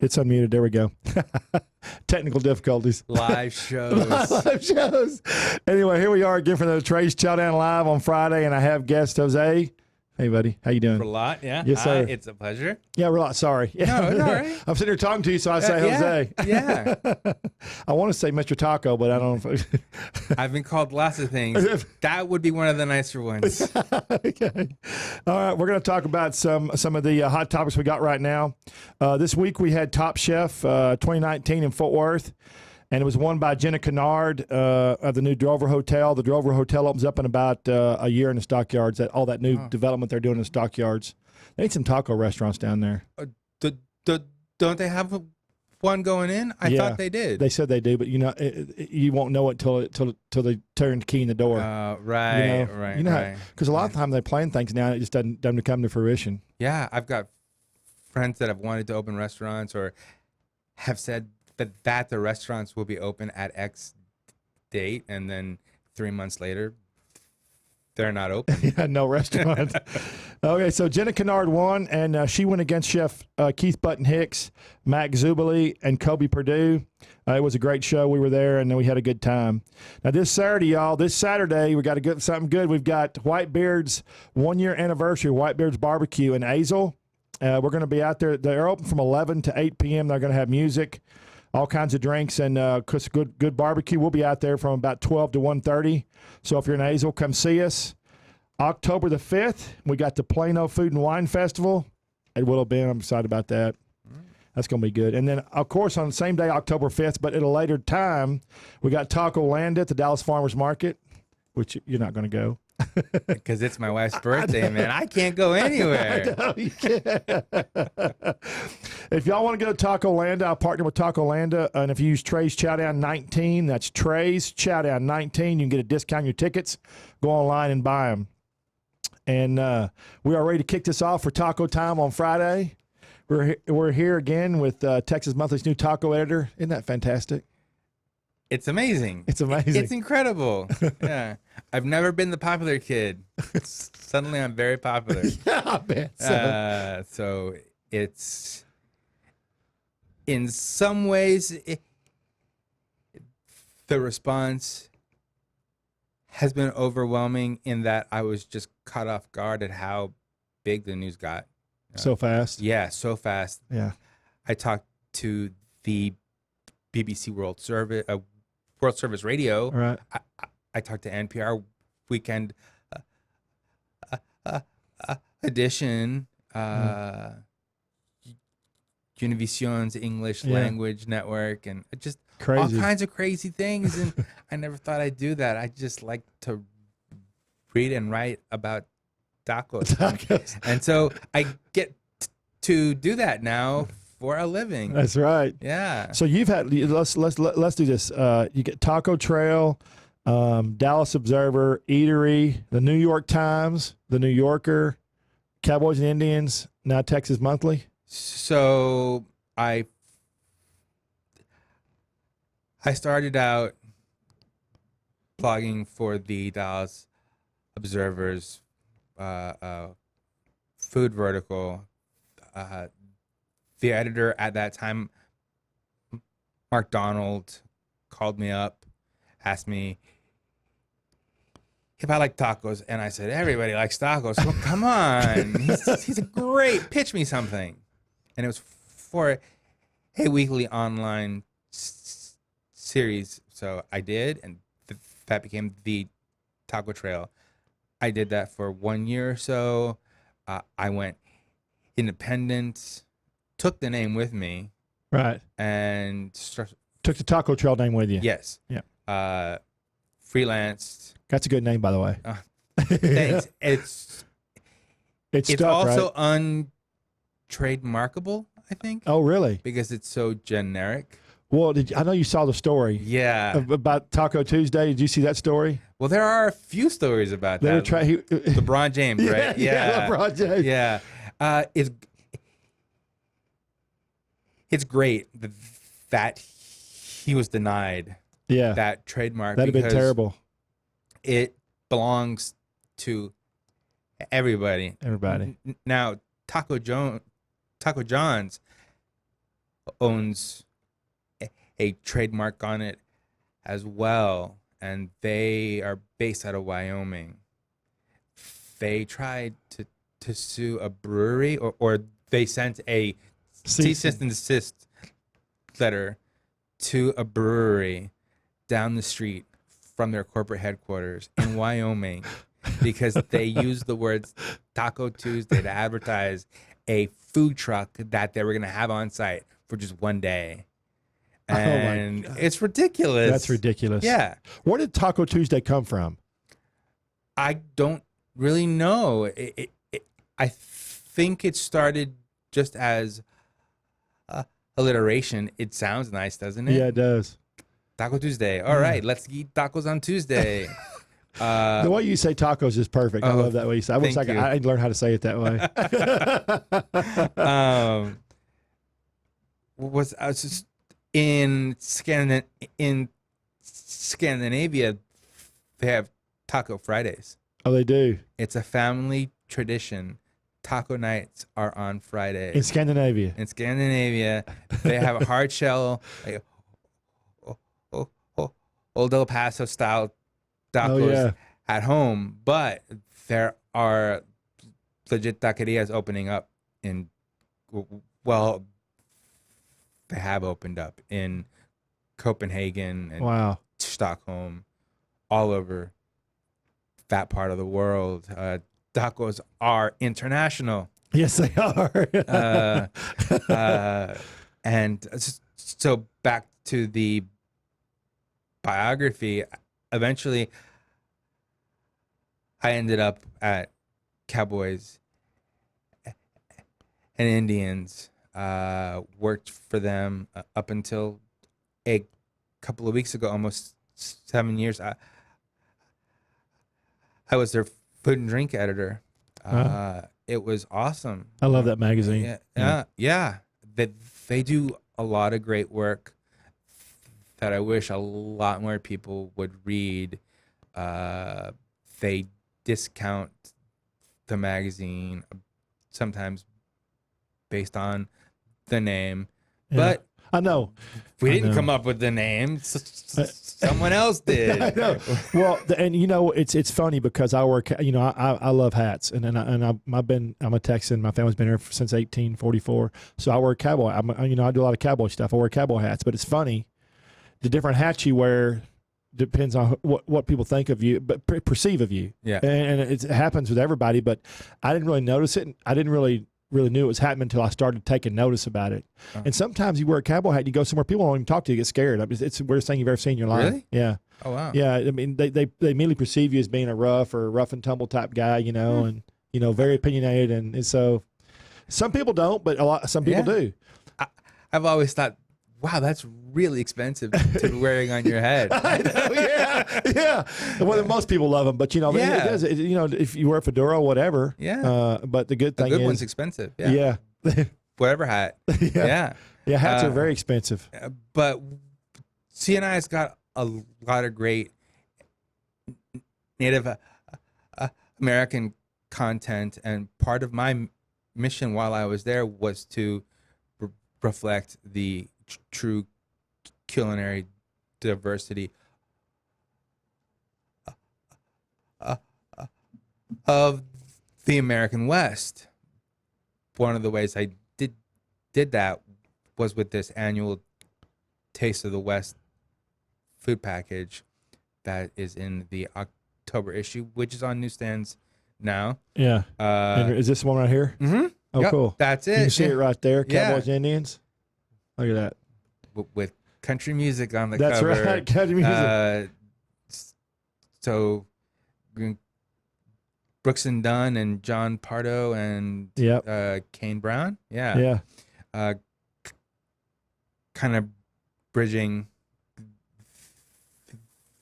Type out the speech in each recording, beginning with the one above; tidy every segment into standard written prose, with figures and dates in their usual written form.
It's unmuted. There we go. Technical difficulties. Live shows. Live shows. Anyway, here we are again for the Trey's Chowdown Live on Friday, and I have guest Jose. Hey, buddy. How you doing? For a lot, yeah. Yes, sir. It's a pleasure. Yeah, we're not sorry. No, it's all right. I'm sitting here talking to you, so I say Jose. Yeah. I want to say Mr. Taco, but I don't know if I've been called lots of things. That would be one of the nicer ones. Okay. All right, we're going to talk about some of the hot topics we got right now. This week we had Top Chef 2019 in Fort Worth, and it was won by Jenna Kennard of the new Drover Hotel. The Drover Hotel opens up in about a year in the Stockyards. All that new development they're doing in the Stockyards. They need some taco restaurants down there. Don't they have one going in? I thought they did. They said they do, but you won't know it till they turn the key in the door. Right. Because a lot of time they plan things now and it just doesn't come to fruition. Yeah, I've got friends that have wanted to open restaurants or have said that the restaurants will be open at X date, and then 3 months later, they're not open. Yeah, no restaurant. Okay, so Jenna Kennard won, and she went against Chef Keith Button Hicks, Mac Zubili, and Kobe Perdue. It was a great show. We were there, and we had a good time. Now, this Saturday, we got something good. We've got Whitebeard's 1 year anniversary, Whitebeard's Barbecue in Azle. We're going to be out there. They're open from 11 to 8 p.m. They're going to have music, all kinds of drinks, and good barbecue. We'll be out there from about 12 to 1:30. So if you're in Azle, come see us. October the 5th, we got the Plano Food and Wine Festival at Willow Bend. I'm excited about that. That's going to be good. And then, of course, on the same day, October 5th, but at a later time, we got Taco Land at the Dallas Farmers Market, which you're not going to go. Because it's my wife's birthday, man. I can't go anywhere. I know, you can't. If y'all want to go to Taco Landa, I'll partner with Taco Landa. And if you use Trey's Chowdown 19, that's Trey's Chowdown 19, you can get a discount on your tickets. Go online and buy them. And we are ready to kick this off for Taco Time on Friday. We're here again with Texas Monthly's new taco editor. Isn't that fantastic? It's amazing. It's amazing. It's incredible. Yeah. I've never been the popular kid. Suddenly I'm very popular. Yeah, I bet so. So it's, in some ways, the response has been overwhelming in that I was just caught off guard at how big the news got. So fast? Yeah, so fast. Yeah. I talked to the BBC World Service Radio. Right. I talked to NPR Weekend Edition, Univision's English Language Network, and just crazy. all kinds of crazy things. And I never thought I'd do that. I just like to read and write about tacos. And so I get to do that now for a living. That's right. Yeah. So you've had, let's do this. You get Taco Trail, Dallas Observer, Eatery, the New York Times, the New Yorker, Cowboys and Indians, now Texas Monthly. So I started out blogging for the Dallas Observer's food vertical. The editor at that time, Mark Donald, called me up, asked me if I like tacos, and I said, everybody likes tacos. Well, come on, he's a great, pitch me something. And it was for a weekly online series. So I did, and that became the Taco Trail. I did that for 1 year or so. I went independent, took the name with me. Right. And took the Taco Trail name with you. Yes. Yeah. Freelanced. That's a good name, by the way. Thanks. It's stuck, also right? untrademarkable, I think. Oh, really? Because it's so generic. Well, I know you saw the story. Yeah. About Taco Tuesday. Did you see that story? Well, there are a few stories about that. LeBron James, right? Yeah, LeBron James. Yeah. It's great that he was denied that trademark. That'd have been terrible. It belongs to everybody. Everybody. Now, Taco John's owns a trademark on it as well, and they are based out of Wyoming. They tried to sue a brewery, or they sent a cease and desist letter to a brewery down the street from their corporate headquarters in Wyoming because they used the words Taco Tuesday to advertise a food truck that they were going to have on site for just one day. And it's ridiculous. That's ridiculous. Yeah. Where did Taco Tuesday come from? I don't really know. I think it started just as alliteration. It sounds nice, doesn't it? Yeah, it does. Taco Tuesday. All right, let's eat tacos on Tuesday. The way you say tacos is perfect. I love that way you say. I wish I'd learn how to say it that way. I was just in Scandinavia, they have Taco Fridays. Oh, they do. It's a family tradition. Taco nights are on Friday. In Scandinavia. In Scandinavia, they have a hard shell, like, Old El Paso style tacos at home, but there are legit taquerias opening up in, well, they have opened up in Copenhagen and Stockholm, all over that part of the world. Tacos are international. Yes, they are. And so back to the biography, eventually I ended up at Cowboys and Indians, worked for them up until a couple of weeks ago, almost 7 years. I was their food and drink editor. It was awesome. I love that magazine. Yeah. They do a lot of great work that I wish a lot more people would read. They discount the magazine sometimes based on the name, but I know we didn't come up with the name. Someone else did. I know. Well, and it's funny because I work. I love hats, and I'm a Texan. My family's been here since 1844, so I wear cowboy. I do a lot of cowboy stuff. I wear cowboy hats, but it's funny, the different hats you wear depends on what people think of you, but perceive of you. Yeah, and it happens with everybody. But I didn't really notice it. I didn't really knew it was happening until I started taking notice about it. And sometimes you wear a cowboy hat, and you go somewhere, people won't even talk to you, get scared. It's the worst thing you've ever seen in your life. Really? Yeah. Oh wow. Yeah. I mean, they immediately perceive you as being a rough and tumble type guy, and very opinionated, and so some people don't, but some people do. I've always thought, wow, that's really expensive to be wearing on your head. I know, yeah. Well, most people love them, but it does. If you wear a fedora, whatever. Yeah. But the good thing is, one's expensive. Yeah. Whatever hat. Yeah. Yeah. Hats are very expensive. But CNI's got a lot of great Native American content, and part of my mission while I was there was to reflect the true culinary diversity of the American West. One of the ways I did that was with this annual Taste of the West food package that is in the October issue, which is on newsstands now. Yeah. Is this one right here? Mm-hmm. Oh, yep, cool. That's it. You can see it right there. Cowboys and Indians. Look at that. With country music on the That's cover. That's right. Country music. So Brooks and Dunn and John Pardo and Kane Brown. Yeah. Kind of bridging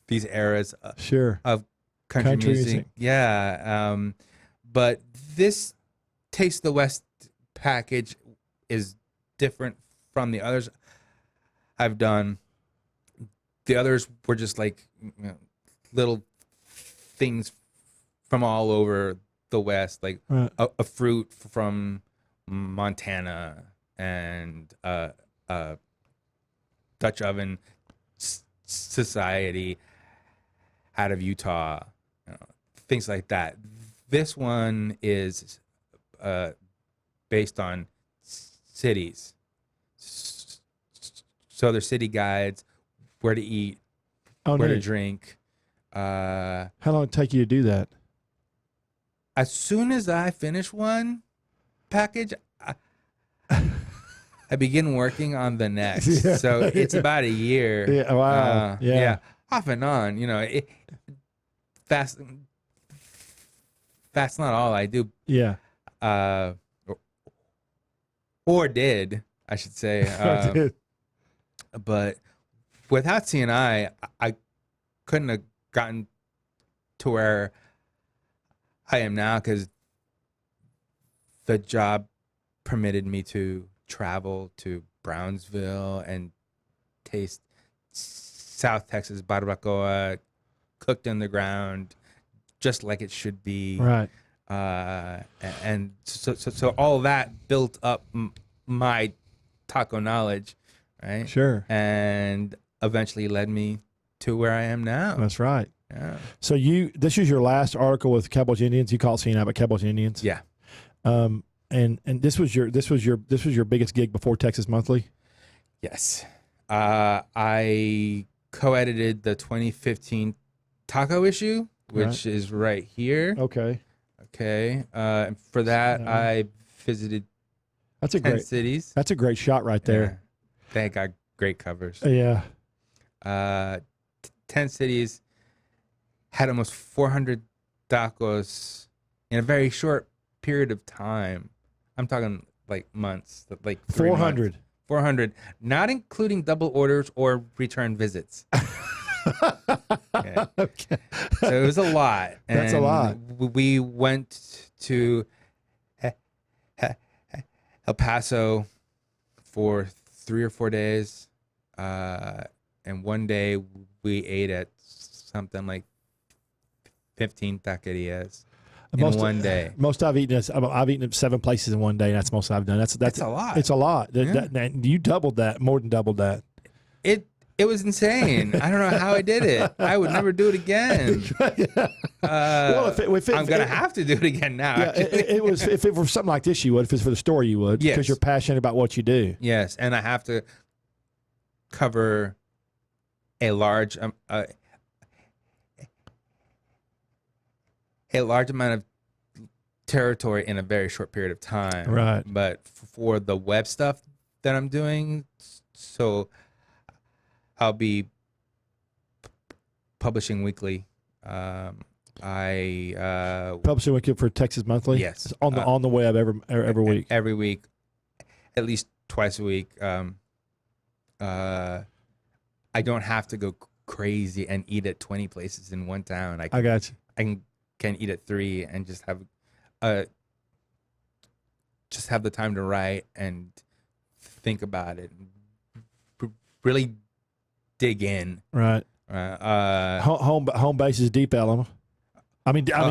these eras of country music. Yeah. But this Taste of the West package is different from the others I've done. The others were just like little things from all over the West, like a fruit from Montana and a Dutch oven society out of Utah, things like that. This one is based on cities. So there's city guides, where to eat, where to neat. drink. How long did it take you to do that? As soon as I finish one package, I begin working on the next. Yeah. So it's about a year. Yeah, wow. Yeah. Off and on. That's not all I do. Yeah. Or did, I should say. But without CNI, I couldn't have gotten to where I am now, because the job permitted me to travel to Brownsville and taste South Texas barbacoa cooked in the ground, just like it should be. Right. And so all that built up my taco knowledge, right? Sure. And eventually led me to where I am now. That's right. Yeah. So this is your last article with Cowboys Indians. You call it CNI, but Cowboys Indians. Yeah. And this was your biggest gig before Texas Monthly. Yes. I co-edited the 2015 taco issue, which is right here. Okay. And for that, I visited That's a 10 great cities. That's a great shot right there. Yeah. They got great covers. Yeah. 10 cities, had almost 400 tacos in a very short period of time. I'm talking like months, like 400. 400, not including double orders or return visits. Okay. So it was a lot. That's a lot. We went to El Paso for 3 or 4 days. And one day we ate at something like 15 taquerias in one day. Most I've eaten at 7 places in one day. And that's most I've done. That's a lot. It's a lot. Yeah. You doubled that, more than doubled that. It was insane. I don't know how I did it. I would never do it again. Well, I'm gonna have to do it again now. Yeah, it was. If it were something like this, you would. If it's for the story, you would. Yes. Because you're passionate about what you do. Yes, and I have to cover a large amount of territory in a very short period of time. Right. But for the web stuff that I'm doing, so I'll be publishing weekly. Publishing weekly for Texas Monthly. Yes. It's on the web every week. Every week, at least twice a week. I don't have to go crazy and eat at 20 places in one town. I got you. I can eat at 3 and just have the time to write and think about it. Really dig in. Right. Home base is Deep Ellum.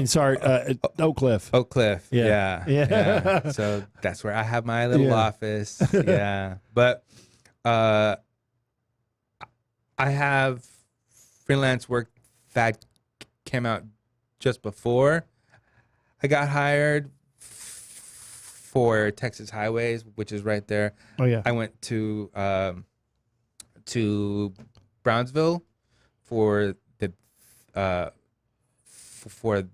Sorry, Oak Cliff. Oak Cliff. Yeah. Yeah. So that's where I have my little office. Yeah. But I have freelance work that came out just before I got hired for Texas Highways, which is right there. Oh yeah. I went to Brownsville for the for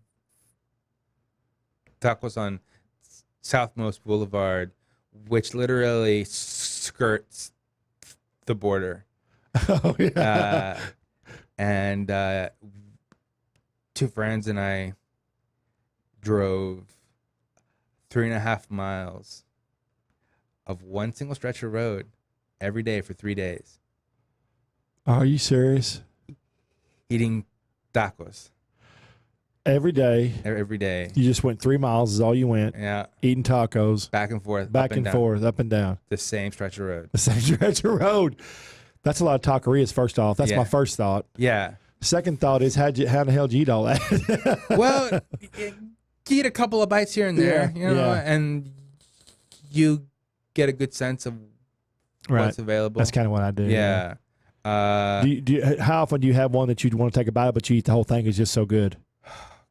tacos on Southmost Boulevard, which literally skirts the border. Oh yeah. And 2 friends and I drove 3.5 miles of one single stretch of road every day for 3 days. Are you serious? Eating tacos. Every day. Every day. You just went 3 miles is all you went. Yeah. Eating tacos. Back and forth. Back and forth, up and down. The same stretch of road. The same stretch of road. That's a lot of taquerias, first off. That's my first thought. Yeah. Second thought is how the hell did you eat all that? Well, you eat a couple of bites here and there, and you get a good sense of what's available. That's kind of what I do. Yeah. How often do you have one that you'd want to take a bite, but you eat the whole thing? Is just so good.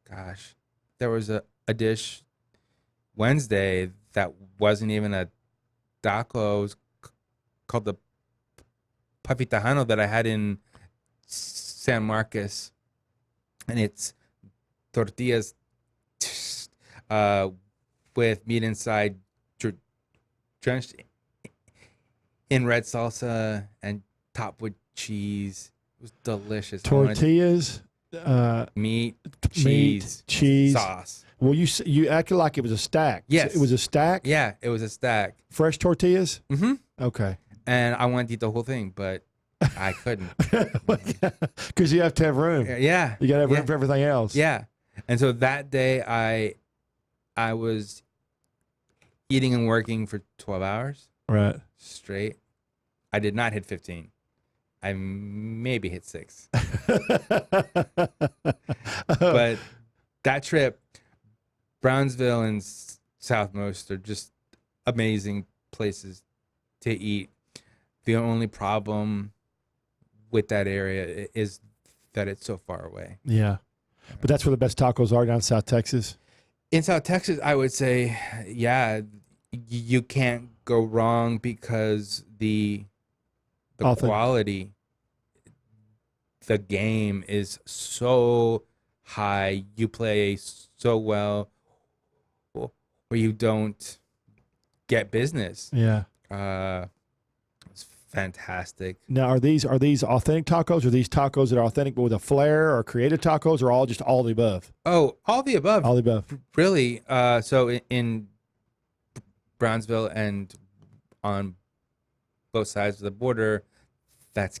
Gosh, there was a dish Wednesday that wasn't even a taco. It was called the Puffy Tejano that I had in San Marcos, and it's tortillas with meat inside, drenched in red salsa and topped with cheese. It was delicious. Tortillas, meat, cheese, sauce. Well, you acted like it was a stack. Yes, it was a stack. Yeah, it was a stack. Fresh tortillas. Mm-hmm. Okay. And I wanted to eat the whole thing, but I couldn't because you have to have room. Yeah, you got to have room for everything else. Yeah, and so that day I was eating and working for 12 hours. Right. Straight. I did not hit 15. I maybe hit 6. But that trip, Brownsville and Southmost are just amazing places to eat. The only problem with that area is that it's so far away. Yeah. But that's where the best tacos are, down in South Texas. In South Texas, I would say, yeah, you can't go wrong because the quality, the game is so high. You play so well, or you don't get business. Yeah. It's fantastic. Now, are these authentic tacos, or these tacos that are authentic but with a flair, or creative tacos, or all the above? Oh, all the above. All the above. Really. So in Brownsville and on both sides of the border, that's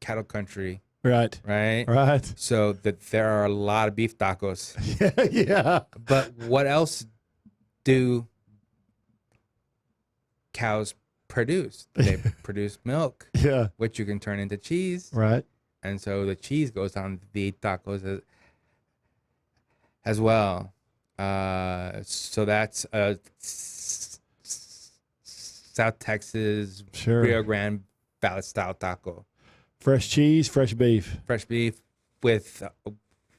cattle country. Right. Right. Right. So that there are a lot of beef tacos. Yeah. Yeah. But what else do cows produce? They produce milk. Yeah. Which you can turn into cheese. Right. And so the cheese goes on the tacos as well. So that's South Texas, sure. Rio Grande Valley style taco. Fresh cheese, fresh beef. Fresh beef with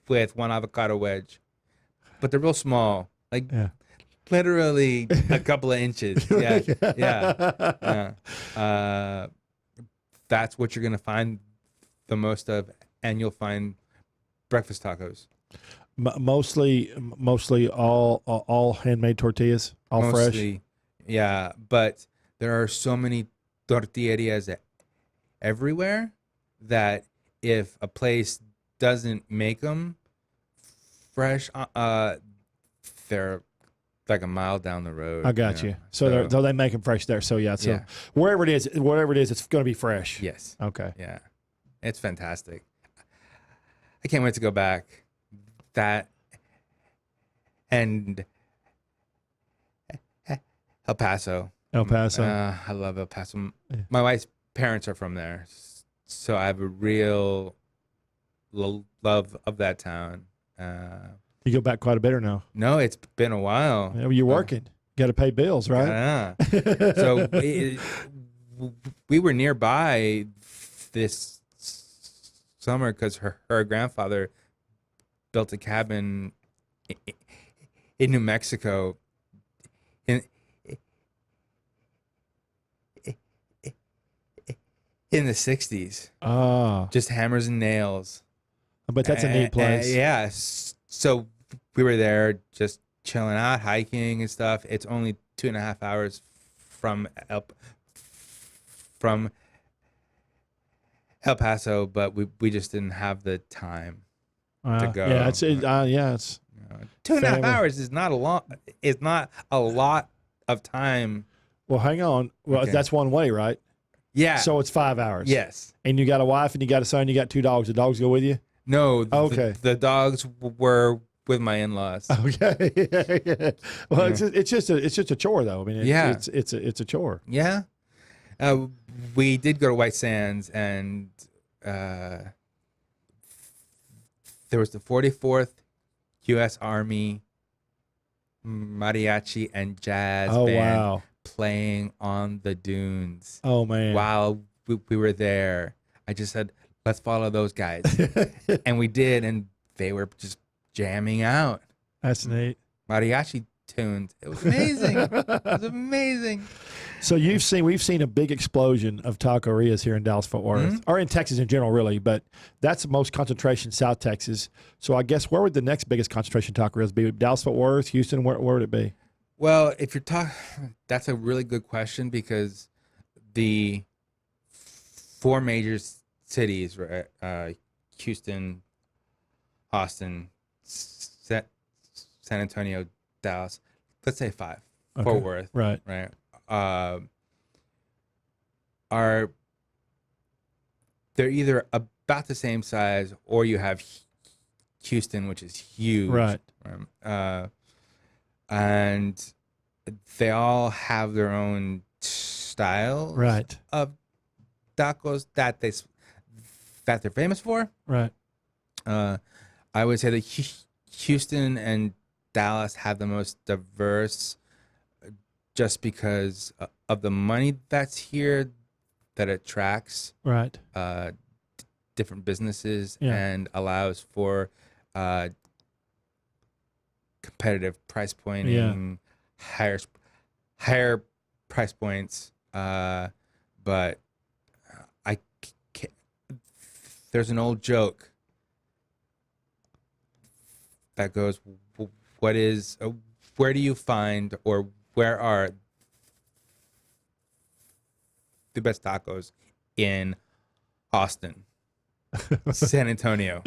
one avocado wedge, but they're real small, like literally a couple of inches. Yeah. That's what you're gonna find the most of, and you'll find breakfast tacos. Mostly all handmade tortillas, all mostly, fresh. Yeah, but there are so many tortillerias everywhere that if a place doesn't make them fresh, they're like a mile down the road. I got you. So they make them fresh there. So yeah. So whatever it is, it's going to be fresh. Yes. Okay. Yeah, it's fantastic. I can't wait to go back. That and El Paso. I love El Paso. Yeah. My wife's parents are from there, so I have a real love of that town. You go back quite a bit or no? No, it's been a while. Yeah, you're working. Got to pay bills, right? Yeah. So we were nearby this summer because her grandfather built a cabin in New Mexico in the 60s. Oh. Just hammers and nails. But that's a neat place. Yeah. So we were there just chilling out, hiking and stuff. It's only 2.5 hours from El Paso, but we just didn't have the time to go. Yeah, it's 2.5 hours is not a lot. It's not a lot of time. Well, hang on. Well, that's one way, right? Yeah. So it's 5 hours. Yes. And you got a wife and you got a son. You got 2 dogs. The dogs go with you? No. Okay. The dogs were with my in-laws. Okay. Yeah. Well, it's just a chore though. I mean, it's a chore. Yeah. We did go to White Sands, and there was the 44th U.S. Army Mariachi and Jazz band playing on the dunes Oh man. while we were there. I just said, let's follow those guys. And we did, and they were just jamming out That's neat. mariachi tunes. It was amazing. It was amazing. So we've seen a big explosion of taquerias here in Dallas-Fort Worth, or in Texas in general, really. But that's the most concentration, South Texas. So I guess where would the next biggest concentration of taquerias be? Dallas-Fort Worth, Houston. Where would it be? Well, if you're talking, that's a really good question, because the four major cities, right? Houston, Austin, San Antonio, Dallas. Let's say five. Okay. Fort Worth. Right. Right. They're either about the same size, or you have Houston, which is huge. Right. And they all have their own styles, Right. of tacos that they're famous for. Right. I would say that Houston and Dallas have the most diverse, just because of the money that's here, that attracts Right. different businesses, Yeah. and allows for competitive price pointing, higher price points. But I can't, there's an old joke that goes, "What is? Where do you find, or where are the best tacos in Austin, San Antonio?"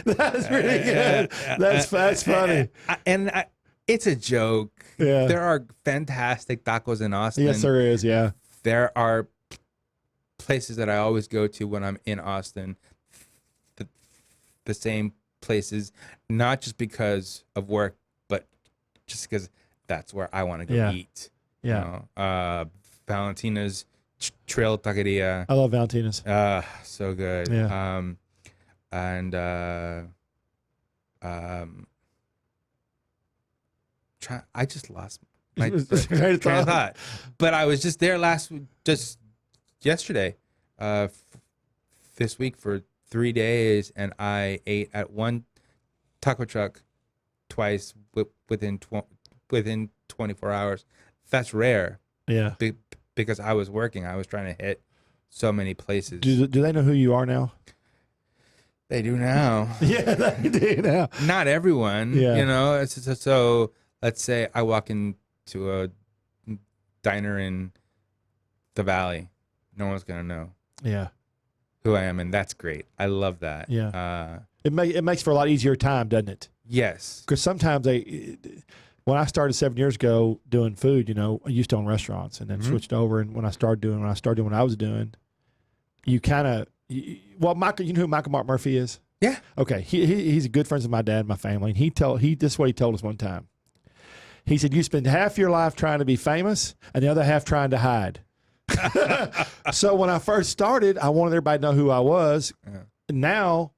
That's pretty good. That's funny. And it's a joke. Yeah. There are fantastic tacos in Austin. Yes, there is. Yeah. There are places that I always go to when I'm in Austin. The same places, not just because of work, but just because that's where I want to go eat. Yeah. You know? Valentina's Trail Taqueria. I love Valentina's. So good. Yeah. I just lost my train Train of thought. But I was just there just yesterday, this week for 3 days, and I ate at one taco truck twice within 24 hours. That's rare. Yeah. Because I was working. I was trying to hit so many places. Do they know who you are now? They do now. Yeah, they do now. Not everyone. Yeah. You know, so let's say I walk into a diner in the Valley. No one's going to know Yeah. who I am, and that's great. I love that. Yeah. It makes for a lot easier time, doesn't it? Yes. Because sometimes when I started 7 years ago doing food, you know, I used to own restaurants and then switched over. And when I started doing what I was doing, you kind of, Michael, you know who Michael Mark Murphy is? Yeah. Okay. He's a good friend of my dad and my family. And this is what he told us one time. He said, you spend half your life trying to be famous and the other half trying to hide. So when I first started, I wanted everybody to know who I was. Yeah. Now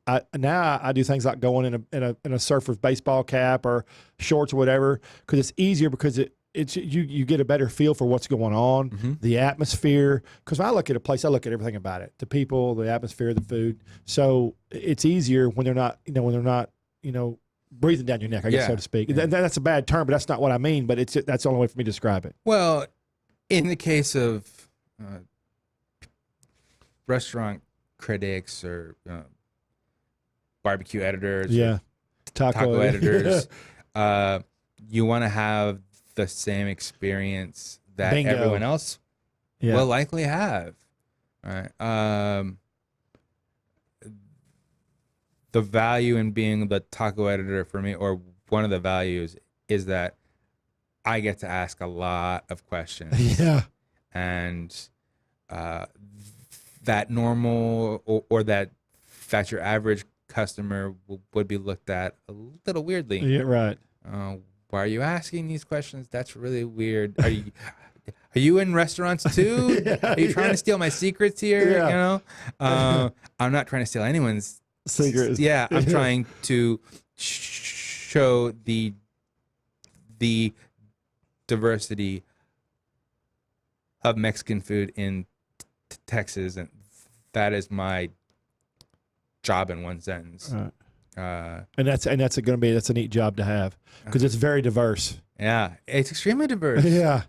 I do things like going in a surfer's baseball cap or shorts or whatever, because it's easier, because it's you get a better feel for what's going on, the atmosphere. Because when I look at a place, I look at everything about it, the people, the atmosphere, the food. So it's easier when they're not breathing down your neck, I guess, so to speak. Yeah. That's a bad term, but that's not what I mean. But that's the only way for me to describe it. Well, in the case of restaurant critics or barbecue editors, Yeah, taco editors, you want to have the same experience that Bingo. everyone else will likely have. All right. The value in being the taco editor for me, or one of the values, is that I get to ask a lot of questions. Yeah. And that normal or that your average customer would be looked at a little weirdly. Yeah, right. Why are you asking these questions? That's really weird. Are you in restaurants too? Are you trying to steal my secrets here? Yeah. You know, I'm not trying to steal anyone's Secrets. Yeah, I'm trying to show the diversity of Mexican food in Texas, and that is my job in one sentence. Right. And that's a neat job to have because it's very diverse. Yeah, it's extremely diverse. Yeah,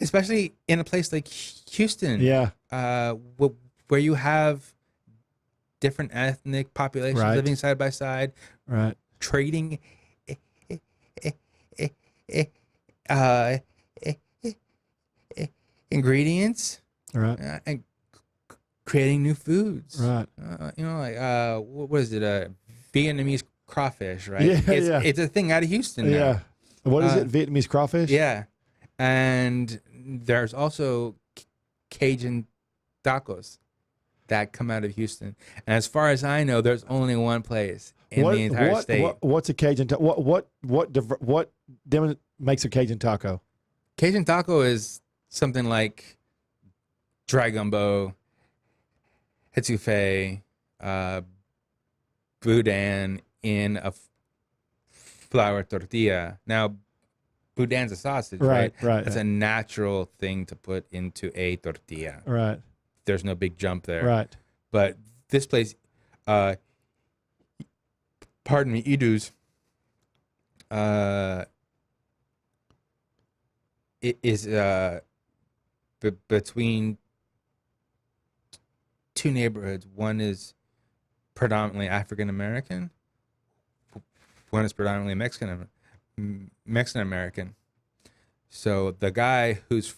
especially in a place like Houston. Yeah, where you have different ethnic populations Right. living side by side, right. trading ingredients, Right. And creating new foods. Right. What is it? Vietnamese crawfish, right? Yeah, it's a thing out of Houston now. Yeah. What is it? Vietnamese crawfish? Yeah. And there's also Cajun tacos that come out of Houston. And as far as I know, there's only one place in the entire state. What's a Cajun taco? What makes a Cajun taco? Cajun taco is something like dry gumbo, etouffee, boudin in a flour tortilla. Now, boudin's a sausage, right? Right. It's a natural thing to put into a tortilla. Right. There's no big jump there. Right. But this place, pardon me, Idu's, it is between two neighborhoods. One is predominantly African American. One is predominantly Mexican American. So the guy who's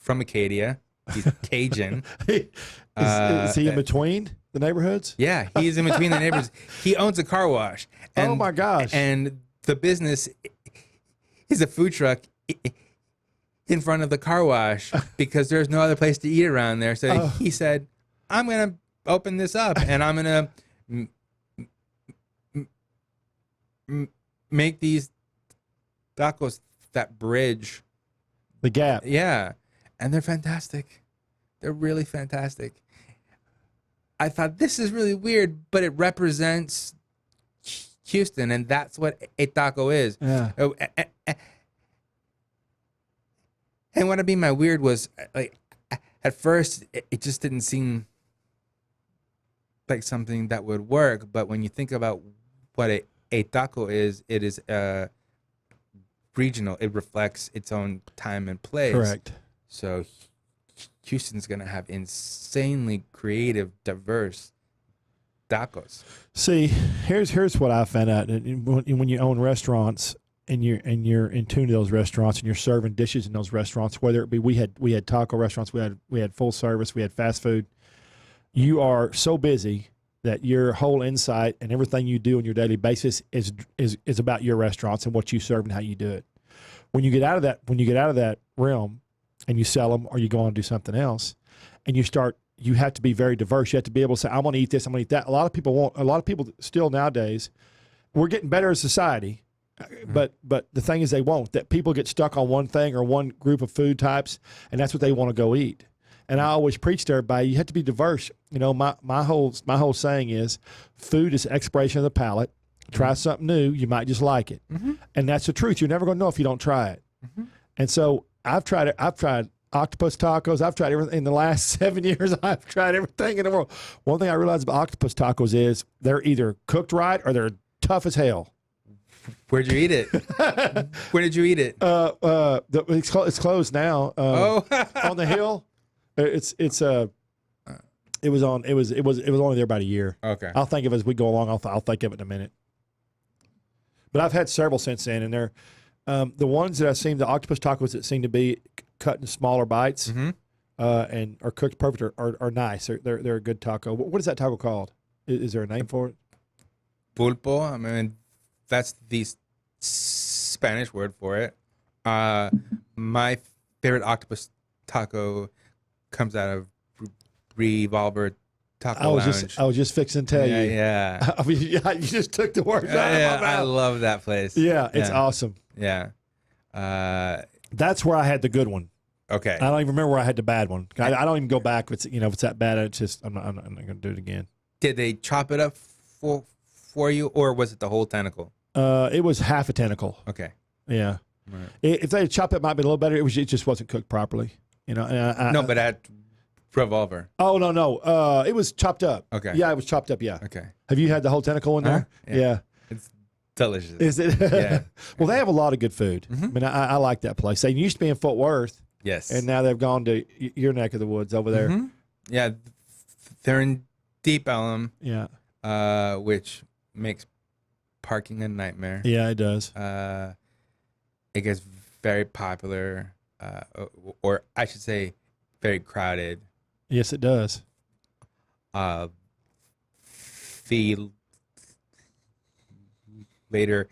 from Acadia, he's Cajun. Is he in between the neighborhoods? Yeah, he's in between the neighborhoods. He owns a car wash. Oh my gosh! And the business is a food truck in front of the car wash because there's no other place to eat around there. So he said, "I'm gonna open this up and I'm gonna make these tacos that bridge the gap." Yeah, and they're fantastic. They're really fantastic. I thought this is really weird, but it represents Houston, and that's what a taco is. Yeah. And what I mean by weird was, like, at first it just didn't seem like something that would work. But when you think about what a taco is, it is regional. It reflects its own time and place. Correct. So Houston's going to have insanely creative, diverse tacos. See, here's what I found out. When you own restaurants and you're in tune to those restaurants and you're serving dishes in those restaurants, whether it be we had taco restaurants, we had full service, we had fast food. You are so busy that your whole insight and everything you do on your daily basis is about your restaurants and what you serve and how you do it. When you get out of that realm and you sell them or you go on and do something else, and you have to be very diverse. You have to be able to say, I'm going to eat this, I'm going to eat that. A lot of people still nowadays, we're getting better as a society, but the thing is they won't. That people get stuck on one thing or one group of food types, and that's what they want to go eat. And I always preach to everybody, you have to be diverse. You know, my whole saying is, food is exploration of the palate. Try something new, you might just like it. Mm-hmm. And that's the truth. You're never going to know if you don't try it. Mm-hmm. And so I've tried octopus tacos. I've tried everything in the last 7 years. I've tried everything in the world. One thing I realized about octopus tacos is they're either cooked right or they're tough as hell. Where'd you eat it? Where did you eat it? It's closed now. On the hill. It was only there about a year. Okay. I'll think of it as we go along. I'll think of it in a minute. But I've had several since then, and they're the ones that I've seen, the octopus tacos that seem to be cut in smaller bites, mm-hmm. And are cooked perfect are nice. They're a good taco. What is that taco called? Is there a name for it? Pulpo. I mean, that's the Spanish word for it. My favorite octopus taco comes out of Revolver Taco Lounge. I was just fixing to tell you. Yeah. I mean, you just took the words out of my mouth. I love that place. Yeah, it's awesome. Yeah. That's where I had the good one. Okay. I don't even remember where I had the bad one. I don't even go back. If it's that bad, I'm not going to do it again. Did they chop it up for you, or was it the whole tentacle? It was half a tentacle. Okay. Yeah. Right. If they had chopped it, might be a little better. It just wasn't cooked properly. You know. And No, but at Revolver. oh no, it was chopped up. Okay. Yeah, it was chopped up. Yeah. Okay. Have you had the whole tentacle in there? Uh-huh. Yeah. It's delicious. Is it? Yeah. Well, they have a lot of good food. Mm-hmm. I mean, I like that place. They used to be in Fort Worth, Yes. and now they've gone to your neck of the woods over there. Mm-hmm. Yeah. They're in Deep Ellum, which makes parking a nightmare. Yeah, it does. It gets very popular, or I should say, very crowded. Yes, it does. The later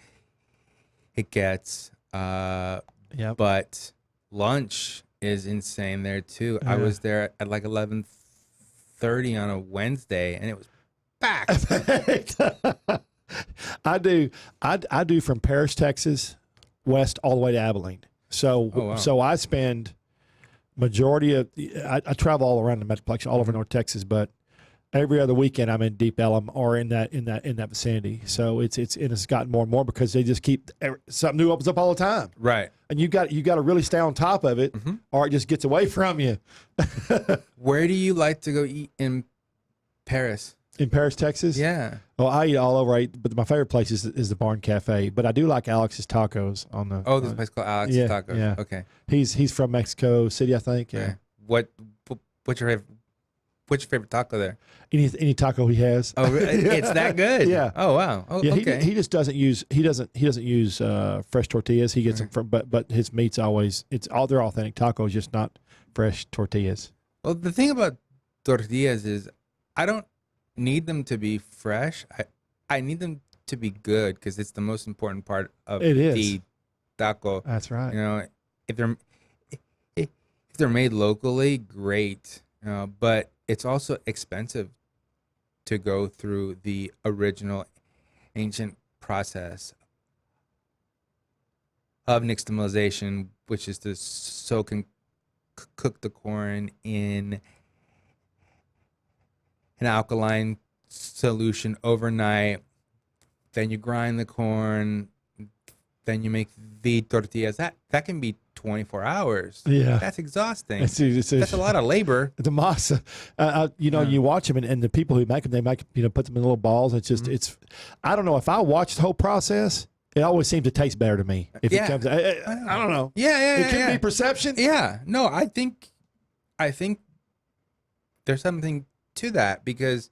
it gets, but lunch is insane there too. I was there at like 11:30 on a Wednesday, and it was packed. I do from Paris, Texas, west all the way to Abilene. So so I spend majority of I travel all around the Metroplex, all over North Texas, but every other weekend I'm in Deep Ellum or in that vicinity. So it's gotten more and more because they just keep something new opens up all the time. Right. And you got to really stay on top of it, or it just gets away from you. Where do you like to go eat in Paris? In Paris, Texas? Yeah. Well, I eat all over, but my favorite place is the Barn Cafe. But I do like Alex's Tacos on the. Oh, there's a place called Alex's Tacos. Yeah. Okay. He's from Mexico City, I think. Yeah. Okay. What's your favorite taco there? Any taco he has. Oh, it's that good. Yeah. Oh wow. Oh, yeah. Okay. He just doesn't use fresh tortillas. He gets them from, but his meat's always they're authentic tacos, just not fresh tortillas. Well, the thing about tortillas is I don't need them to be fresh. I need them to be good because it's the most important part of the taco. That's right. You know, if they're made locally, great. But it's also expensive to go through the original ancient process of nixtamalization, which is to soak and cook the corn in an alkaline solution overnight. Then you grind the corn. Then you make the tortillas. That can be 24 hours. Yeah. That's exhausting. It's That's a lot of labor. The masa, you watch them, and the people who make them, they put them in little balls. It's just, I don't know. If I watch the whole process, it always seems to taste better to me. If it comes, I don't know. Yeah. It could be perception. Yeah. No, I think there's something to that because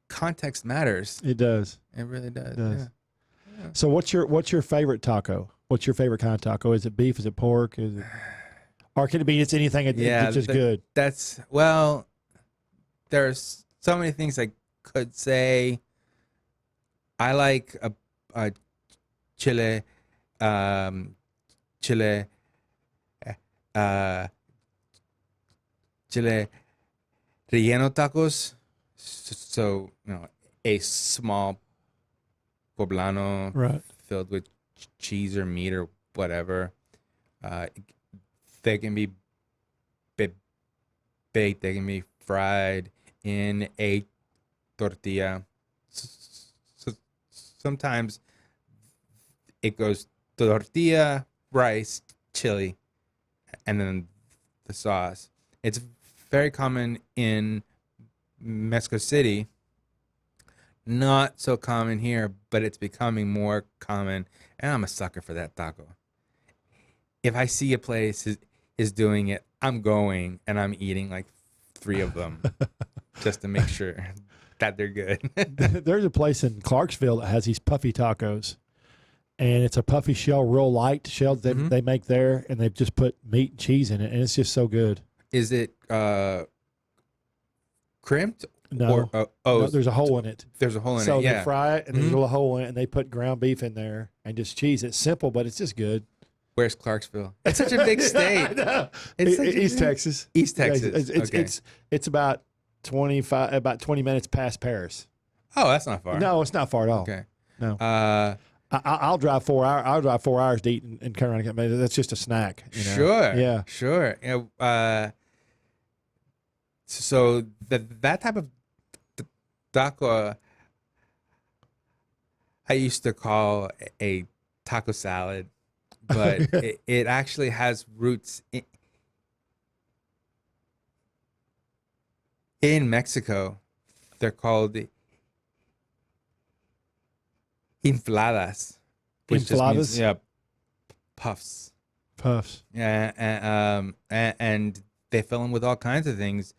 context matters. It does. It really does. It does. Yeah. So what's your favorite taco? What's your favorite kind of taco? Is it beef? Is it pork? Is it, or can it be? It's anything. It's just good. There's so many things I could say. I like a chile relleno tacos. So a small poblano filled with cheese or meat or whatever. They can be baked. They can be fried in a tortilla. So sometimes it goes tortilla, rice, chili, and then the sauce. It's very common in Mexico City. Not so common here, but it's becoming more common, and I'm a sucker for that taco. If I see a place is doing it, I'm going and I'm eating like 3 of them just to make sure that they're good. There's a place in Clarksville that has these puffy tacos, and it's a puffy shell, real light shell that they make there, and they've just put meat and cheese in it, and it's just so good. Is it crimped? No. No, there's a hole in it. There's a hole in it. So Yeah. they fry it, and there's a little hole in it, and they put ground beef in there and just cheese. It's simple, but it's just good. Where's Clarksville? It's such a big state. East Texas. East Texas. It's about 20 minutes past Paris. Oh, that's not far. No, it's not far at all. Okay. No. I'll drive 4 hours. I'll drive 4 hours to eat and come around. That's just a snack. Sure. Yeah. Sure. So that type of taco, I used to call a taco salad but it actually has roots in Mexico. They're called infladas, which just means puffs. Puffs. Yeah, and they fill them with all kinds of things.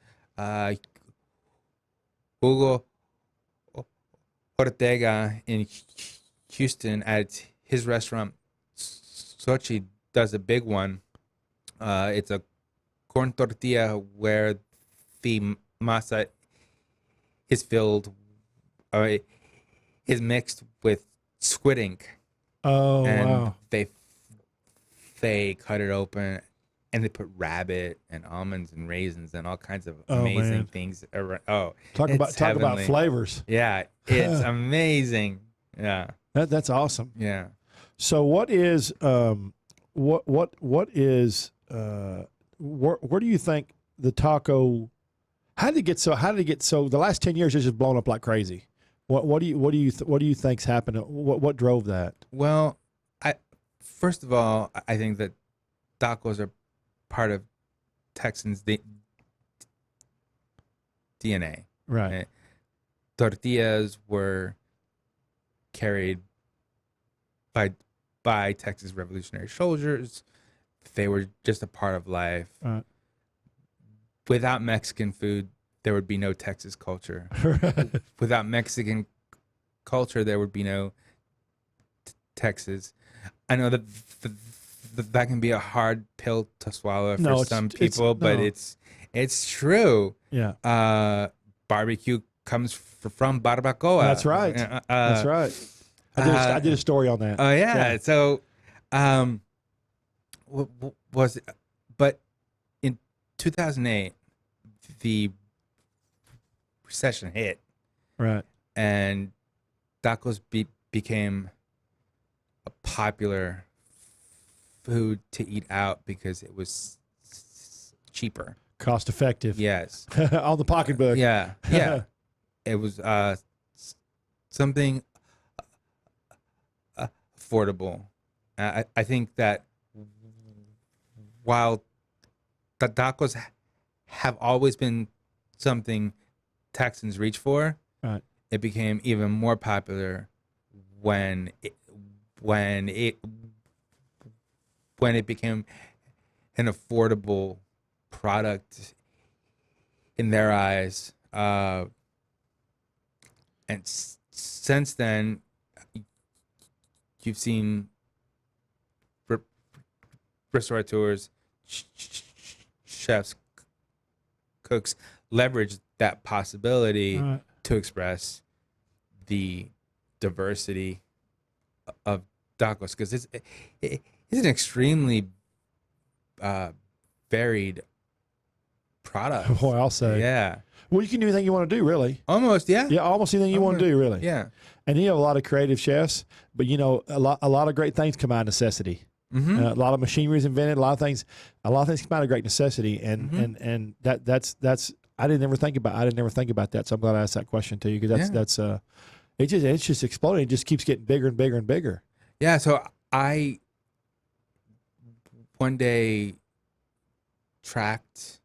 Hugo Ortega in Houston at his restaurant Sochi does a big one. It's a corn tortilla where the masa is filled, is mixed with squid ink. Oh, and wow. They cut it open and they put rabbit and almonds and raisins and all kinds of Oh, amazing man. things around. Oh, Talk about heavenly. flavors. Yeah, it's amazing. Yeah, That's awesome. yeah. So what is what is where do you think the taco? How did it get so? The last 10 years it's just blown up like crazy. What do you think's happened? What drove that? Well, first of all, I think that tacos are part of Texans' DNA. Right. Tortillas were carried by Texas Revolutionary soldiers. They were just a part of life. Right. Without Mexican food, there would be no Texas culture. Without Mexican culture, there would be no Texas. I know that that can be a hard pill to swallow for some people, but it's true. Yeah. Barbecue comes from barbacoa. That's right. That's right. I did a story on that. Oh yeah. So, was it? But in 2008, the recession hit, Right. and tacos became a popular food to eat out because it was cheaper, Cost effective. yes. On the pocketbook. Yeah it was something affordable. I think that while the tacos have always been something Texans reach for, Right. it became even more popular when it became an affordable product in their eyes. And since then, you've seen restaurateurs, chefs, cooks leverage that possibility Right. to express the diversity of tacos, because it's an extremely varied product. Boy, I'll say. Yeah, Well, you can do anything you want to do, really. almost. Yeah, Yeah, almost anything you want to do, really. yeah. And you have a lot of creative chefs, but a lot of great things come out of necessity. Mm-hmm. A lot of machinery is invented. A lot of things come out of great necessity, and Mm-hmm. that's I didn't ever think about that. So I'm glad I asked that question to you, because that's it's just exploding. It just keeps getting bigger and bigger and bigger. Yeah, so I one day tracked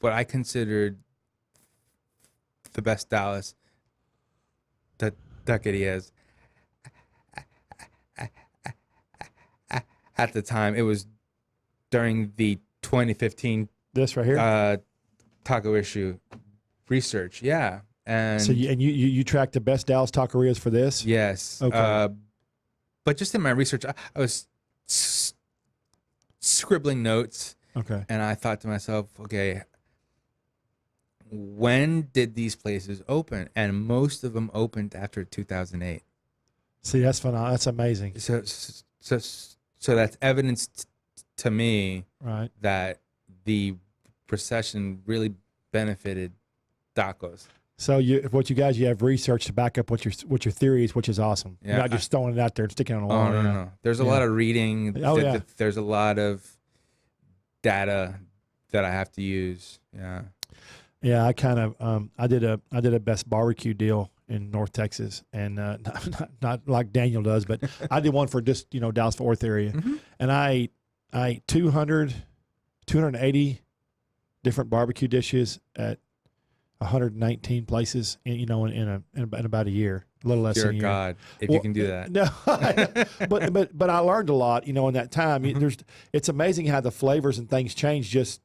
what I considered the best Dallas taquerias at the time. It was during the 2015 This right here. taco issue research. Yeah, and So you tracked the best Dallas taquerias for this? yes. Okay. But just in my research, I was scribbling notes, Okay. and I thought to myself, okay, when did these places open? And most of them opened after 2008. See, that's phenomenal. That's amazing. So that's evidence to me Right. that the recession really benefited tacos. So you have research to back up what your theories, which is awesome. Yeah, You're not just throwing it out there and sticking it on the Oh wall. no. There's a lot of reading. Oh, yeah. There's a lot of data that I have to use. Yeah. Yeah, I kind of I did a best barbecue deal in North Texas, and not like Daniel does, but I did one for just Dallas Fort Worth area, and I ate 280 different barbecue dishes at 119 places, in about a year, a little less Dear than a year. God, if you can do that. No, but I learned a lot, in that time. It's amazing how the flavors and things change just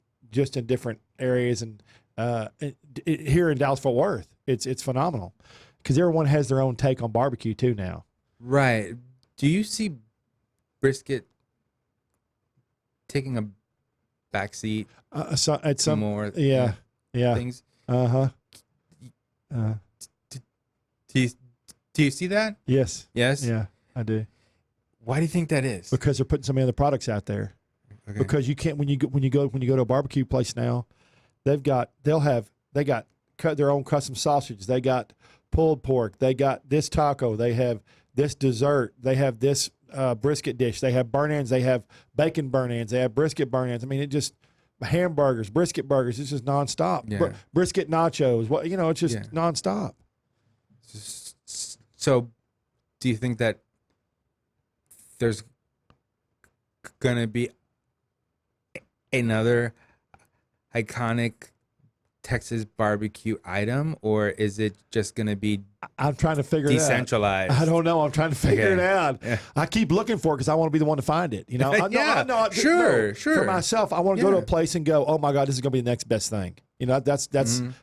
in different areas, and here in Dallas Fort Worth, it's phenomenal because everyone has their own take on barbecue too now. Right. Do you see brisket taking a backseat At some more? yeah Things. Do Do you see that? Yes. Yes. Yeah, I do. Why do you think that is? Because they're putting so many other products out there. Okay. Because you can't when you go to a barbecue place now, they got their own custom sausages. They got pulled pork. They got this taco. They have this dessert. They have this brisket dish. They have burn ends. They have bacon burn ends. They have brisket burn ends. I mean, it just hamburgers, brisket burgers. It's just nonstop. Yeah. Brisket nachos. It's just nonstop. So, do you think that there's gonna be another iconic Texas barbecue item, or is it just gonna be I'm trying to figure it out. decentralized? I don't know. I'm trying to figure it out. Yeah. I keep looking for it because I want to be the one to find it. Sure. For myself, I want to go to a place and go, oh my God, this is going to be the next best thing. That's.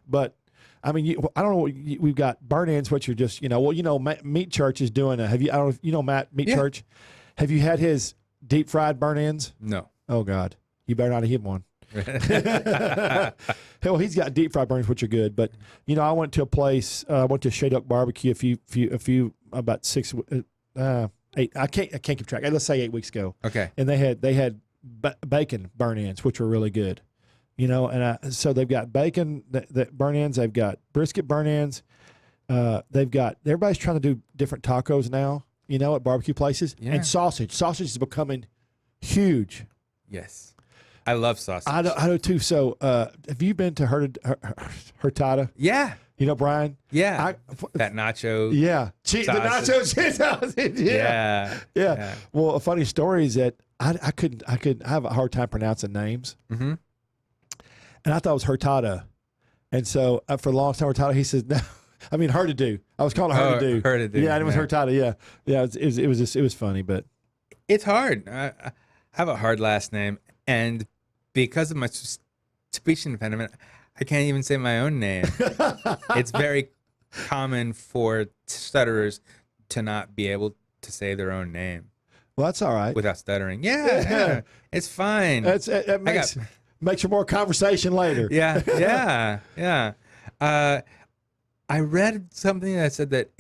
But I mean, I don't know. We've got burn ends, which are just Meat Church is doing Have you? I don't know if you know Matt Meat Church. Have you had his deep fried burn ends? No. Oh God, you better not have one. Hell, he's got deep fried burns, which are good. But I went to a place. I went to Shea Duck Barbecue about 6, 8. I can't keep track. Let's say 8 weeks ago. Okay. And they had bacon burn ends, which were really good. So they've got bacon that burn ends. They've got brisket burn ends. Everybody's trying to do different tacos now. At barbecue places, and sausage. Sausage is becoming huge. Yes. I love sausage. I do too. So, have you been to Hurtada? Yeah. Brian? Yeah. That nacho. Yeah. The nacho cheese sausage. Yeah. Well, a funny story is that I couldn't have a hard time pronouncing names. Mm-hmm. And I thought it was Hurtada. And so for the longest time, Hurtada, he says, no. I mean, her to do. I was calling her to do. Her to do. Yeah, and it was Hurtada. Yeah. Yeah. It was funny, but it's hard. I have a hard last name, and because of my speech impediment, I can't even say my own name. It's very common for stutterers to not be able to say their own name. Well, that's all right. Without stuttering. Yeah. It's fine. It makes for more conversation later. Yeah. I read something that said that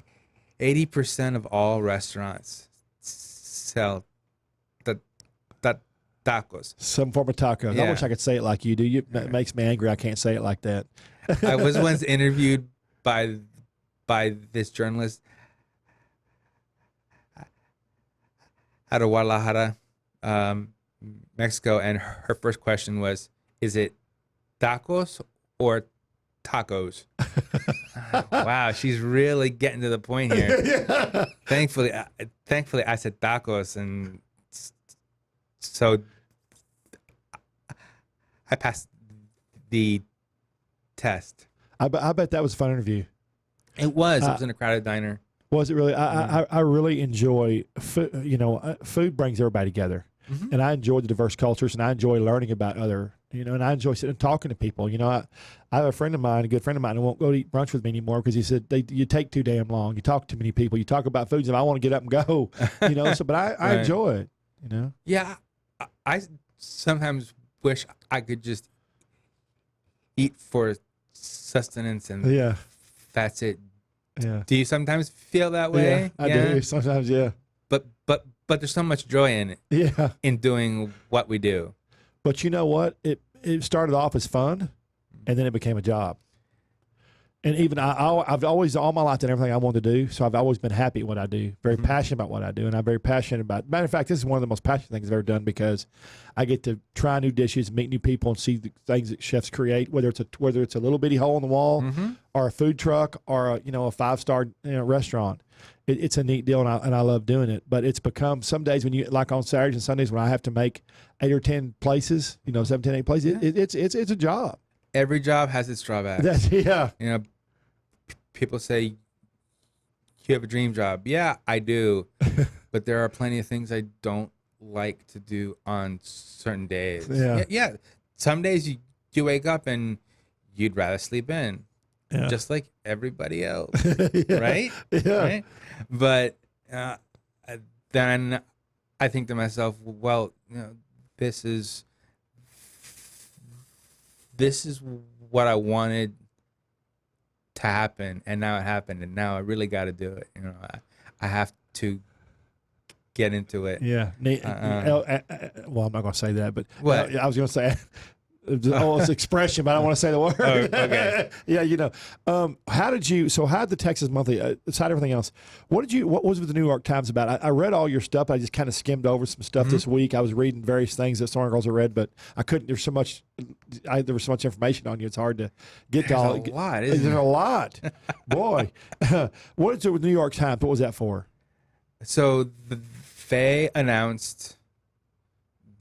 80% of all restaurants sell tacos. Some form of tacos. Yeah. I wish I could say it like you do. It makes me angry. I can't say it like that. I was once interviewed by this journalist out of Guadalajara, Mexico, and her first question was, "Is it tacos or tacos?" Wow, she's really getting to the point here. Yeah. Thankfully, I said tacos, and so I passed the test. I bet that was a fun interview. It was. It was in a crowded diner. Was it really? I really enjoy food. Food brings everybody together, and I enjoy the diverse cultures, and I enjoy learning about other. And I enjoy sitting and talking to people. I have a friend of mine, a good friend of mine, who won't go to eat brunch with me anymore because he said you take too damn long. You talk to too many people. You talk about foods, and I want to get up and go. So, but I Right. enjoy it. Yeah, I sometimes wish I could just eat for sustenance and that's it. Yeah. Do you sometimes feel that way? Yeah, I do sometimes. Yeah. But there's so much joy in it. Yeah. In doing what we do. But you know what? It started off as fun, and then it became a job. And even I've always, all my life, done everything I wanted to do. So I've always been happy at what I do, very passionate about what I do. And I'm very passionate about, matter of fact, this is one of the most passionate things I've ever done because I get to try new dishes, meet new people, and see the things that chefs create, whether it's a little bitty hole in the wall or a food truck or a 5-star restaurant. It's a neat deal, and I love doing it. But it's become some days when you like on Saturdays and Sundays when I have to make 8 or 10 places, 7, 10, 8 places. It's a job. Every job has its drawbacks. People say you have a dream job. Yeah, I do. But there are plenty of things I don't like to do on certain days. Yeah. Some days you wake up and you'd rather sleep in, just like everybody else, right? Yeah. Right? But then I think to myself, well, this is what I wanted to happen, and now it happened, and now I really got to do it. I have to get into it. Yeah. Well, I'm not going to say that, but what? I was going to say it's expression, but I don't want to say the word. Oh, okay. Yeah, how did the Texas Monthly, aside everything else, what was the New York Times about? I read all your stuff. I just kind of skimmed over some stuff this week. I was reading various things that Storm Girls have read, but I couldn't. There was so much information on you. It's hard to get to all. There's a lot, isn't There's it? a lot. Boy. What is it with New York Times? What was that for? So they announced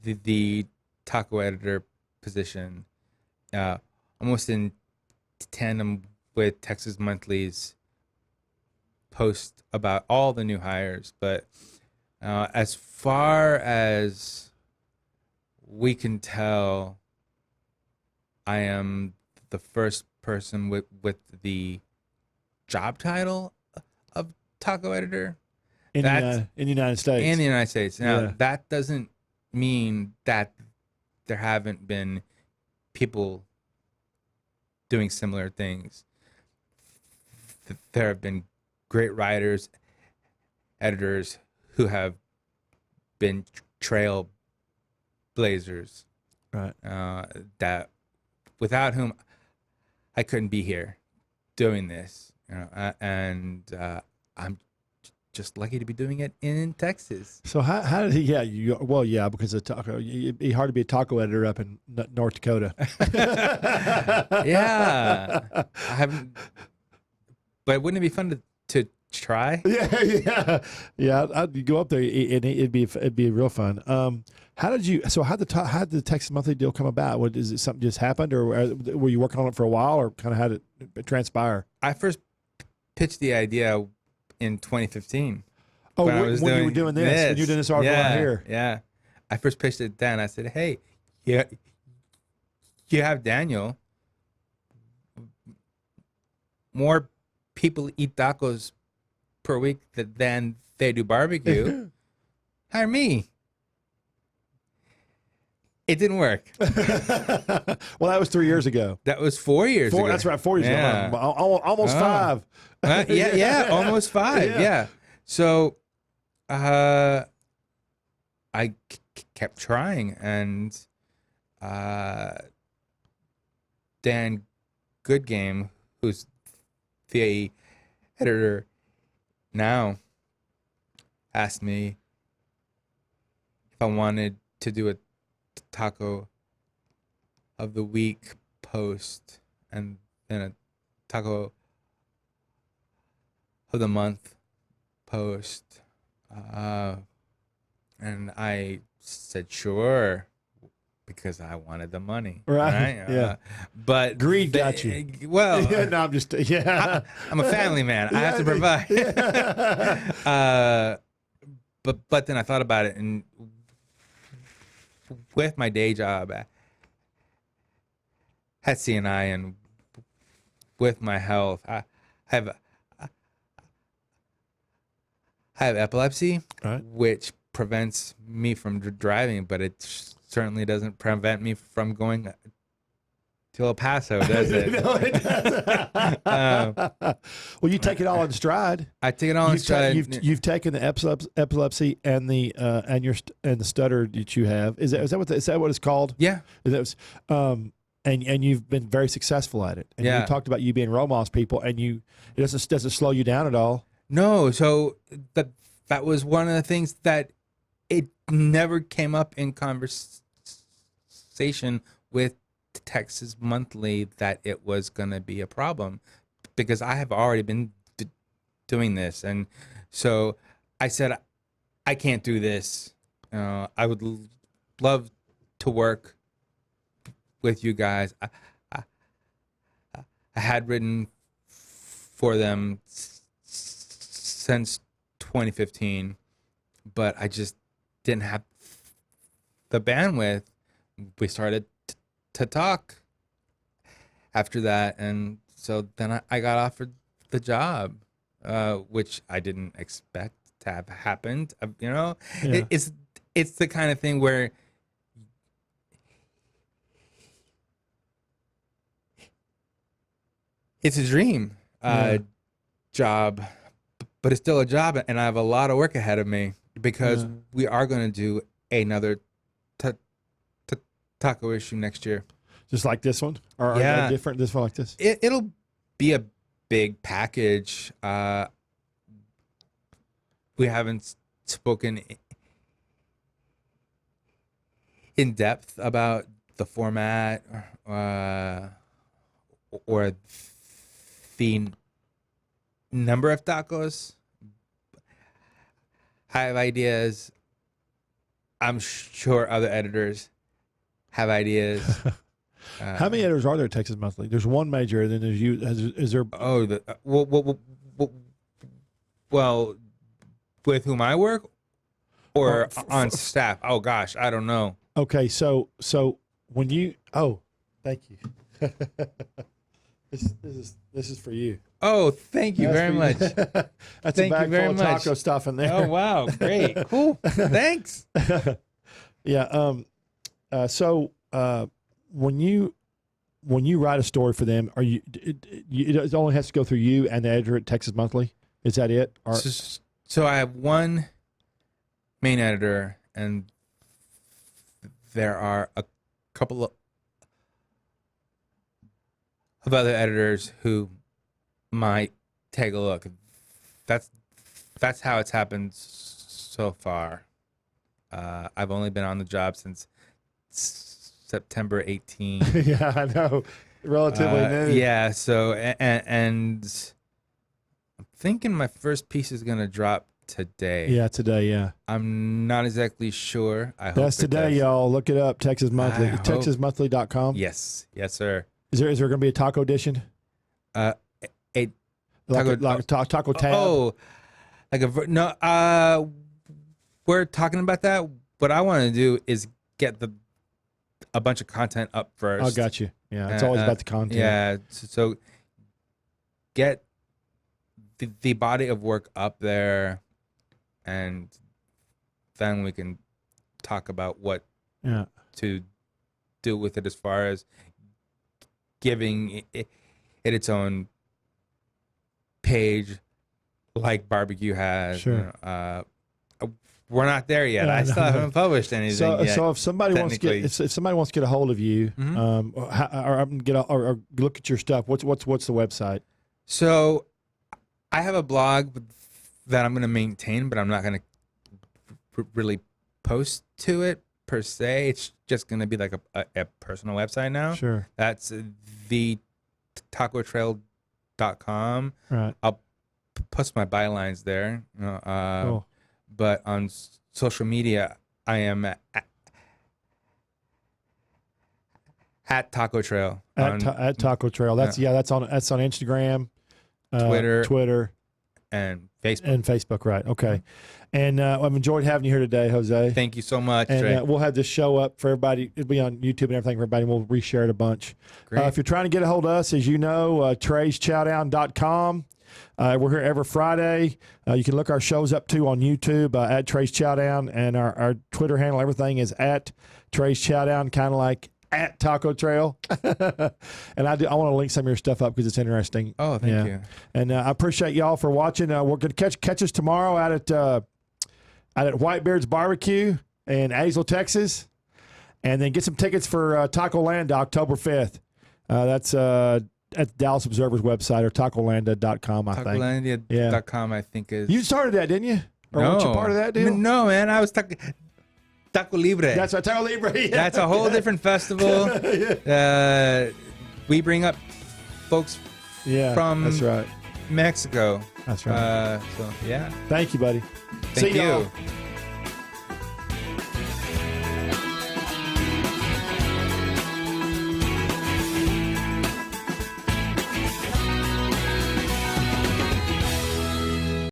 the taco editor position almost in tandem with Texas Monthly's post about all the new hires. But as far as we can tell, I am the first person with the job title of taco editor In the United States. in the United States. Now, Yeah. that doesn't mean that there haven't been people doing similar things. There have been great writers, editors who have been trailblazers. Right. That without whom I couldn't be here doing this. And I'm just lucky to be doing it in Texas. So how did he? Yeah, because of taco, it'd be hard to be a taco editor up in North Dakota. Yeah, I haven't. But wouldn't it be fun to try? Yeah. I'd go up there and it'd be real fun. How did the Texas Monthly deal come about? Is it something just happened, or were you working on it for a while, or kind of how did it transpire? I first pitched the idea in 2015. Oh, when you were doing this, when you were doing this article right here. Yeah, I first pitched it then. I said, "Hey, you have Daniel. More people eat tacos per week than they do barbecue. Hire me." It didn't work. Well, that was 3 years ago. That was 4 years ago. That's right, 4 years Yeah. ago. Almost 5. Almost 5. Yeah. So, I kept trying, and Dan Goodgame, who's the editor now, asked me if I wanted to do a taco of the week post and then a taco of the month post, and I said sure because I wanted the money, right? Yeah, but greed got you. Well, no, I'm just I'm a family man. I have to provide. But then I thought about it, and with my day job at CNI and with my health, I have epilepsy, right, which prevents me from driving, but it certainly doesn't prevent me from going to El Paso, does it? No, it doesn't. Well, you take it all in stride. I take it all in stride. You've taken the epilepsy and the stutter that you have. Is that what it's called? Yeah. And you've been very successful at it. And you talked about you being role models people, and it doesn't slow you down at all. No, so that was one of the things that it never came up in conversation with Texas Monthly that it was going to be a problem, because I have already been doing this. And so I said, I can't do this. I would love to work with you guys. I had written for them since 2015, but I just didn't have the bandwidth. We started to talk after that, and so then I got offered the job, which I didn't expect to have happened. Yeah. It's the kind of thing where it's a dream job, but it's still a job, and I have a lot of work ahead of me because we are going to do another taco issue next year. Just like this one? Or different, this one like this? It'll be a big package. We haven't spoken in depth about the format or the number of tacos. I have ideas. I'm sure other editors have ideas. How many editors are there at Texas Monthly? There's one major, and then there's you. Is there? Oh, well, with whom I work, or on staff? Oh gosh, I don't know. Okay, so when you thank you. This is for you. Oh, thank you very much. That's Thank a bag you very full of much. taco stuff in there. Oh wow, great, cool, thanks. Yeah. So when you write a story for them, are it only has to go through you and the editor at Texas Monthly? Is that it? Or so I have one main editor, and there are a couple of other editors who might take a look. That's how it's happened so far. I've only been on the job since September 18. Yeah, I know. Relatively new. Yeah, so and I'm thinking my first piece is gonna drop today. Yeah, today. Yeah, I'm not exactly sure. I hope that's today, y'all. Look it up. Texas Monthly. TexasMonthly.com. Yes, sir. Is there going to be a taco edition? A taco tab. Oh, like no. We're talking about that. What I want to do is get a bunch of content up first. I got you. Yeah, it's always about the content. Yeah, so get the body of work up there, and then we can talk about what to do with it as far as giving it its own page like barbecue has. Sure. We're not there yet. Yeah, I still haven't published anything yet. So if somebody wants to get if somebody wants to get a hold of you, or look at your stuff, what's the website? So I have a blog that I'm going to maintain, but I'm not going to really post to it per se. It's just going to be like a personal website now. Sure. That's the tacotrail.com. Right. I'll post my bylines there. Cool. But on social media, I am at Taco Trail. At Taco Trail. That's that's on Instagram, Twitter, and Facebook. Right. Okay. And I've enjoyed having you here today, Jose. Thank you so much, and Trey. we'll have this show up for everybody. It'll be on YouTube and everything for everybody. We'll reshare it a bunch. Great. If you're trying to get a hold of us, as you know, TreysChowdown.com. We're here every Friday. You can look our shows up too on YouTube at Trey's Chowdown, and our Twitter handle, everything is at Trey's Chowdown, kind of like at Taco Trail. And I want to link some of your stuff up because it's interesting. Oh, thank you. And I appreciate y'all for watching. We're going to catch us tomorrow out at Whitebeard's Barbecue in Azle, Texas, and then get some tickets for Taco Land October 5th. That's at the Dallas Observer's website or tacolanda.com, I think. Tacolanda.com, I think is. You started that, didn't you? Or no. weren't you part of that deal? No, man. I was Taco Libre. That's right, Taco Libre. Yeah. That's a whole different festival. We bring up folks Yeah, from that's right. Mexico. That's right. So yeah. Thank you, buddy. Thank See you. y'all.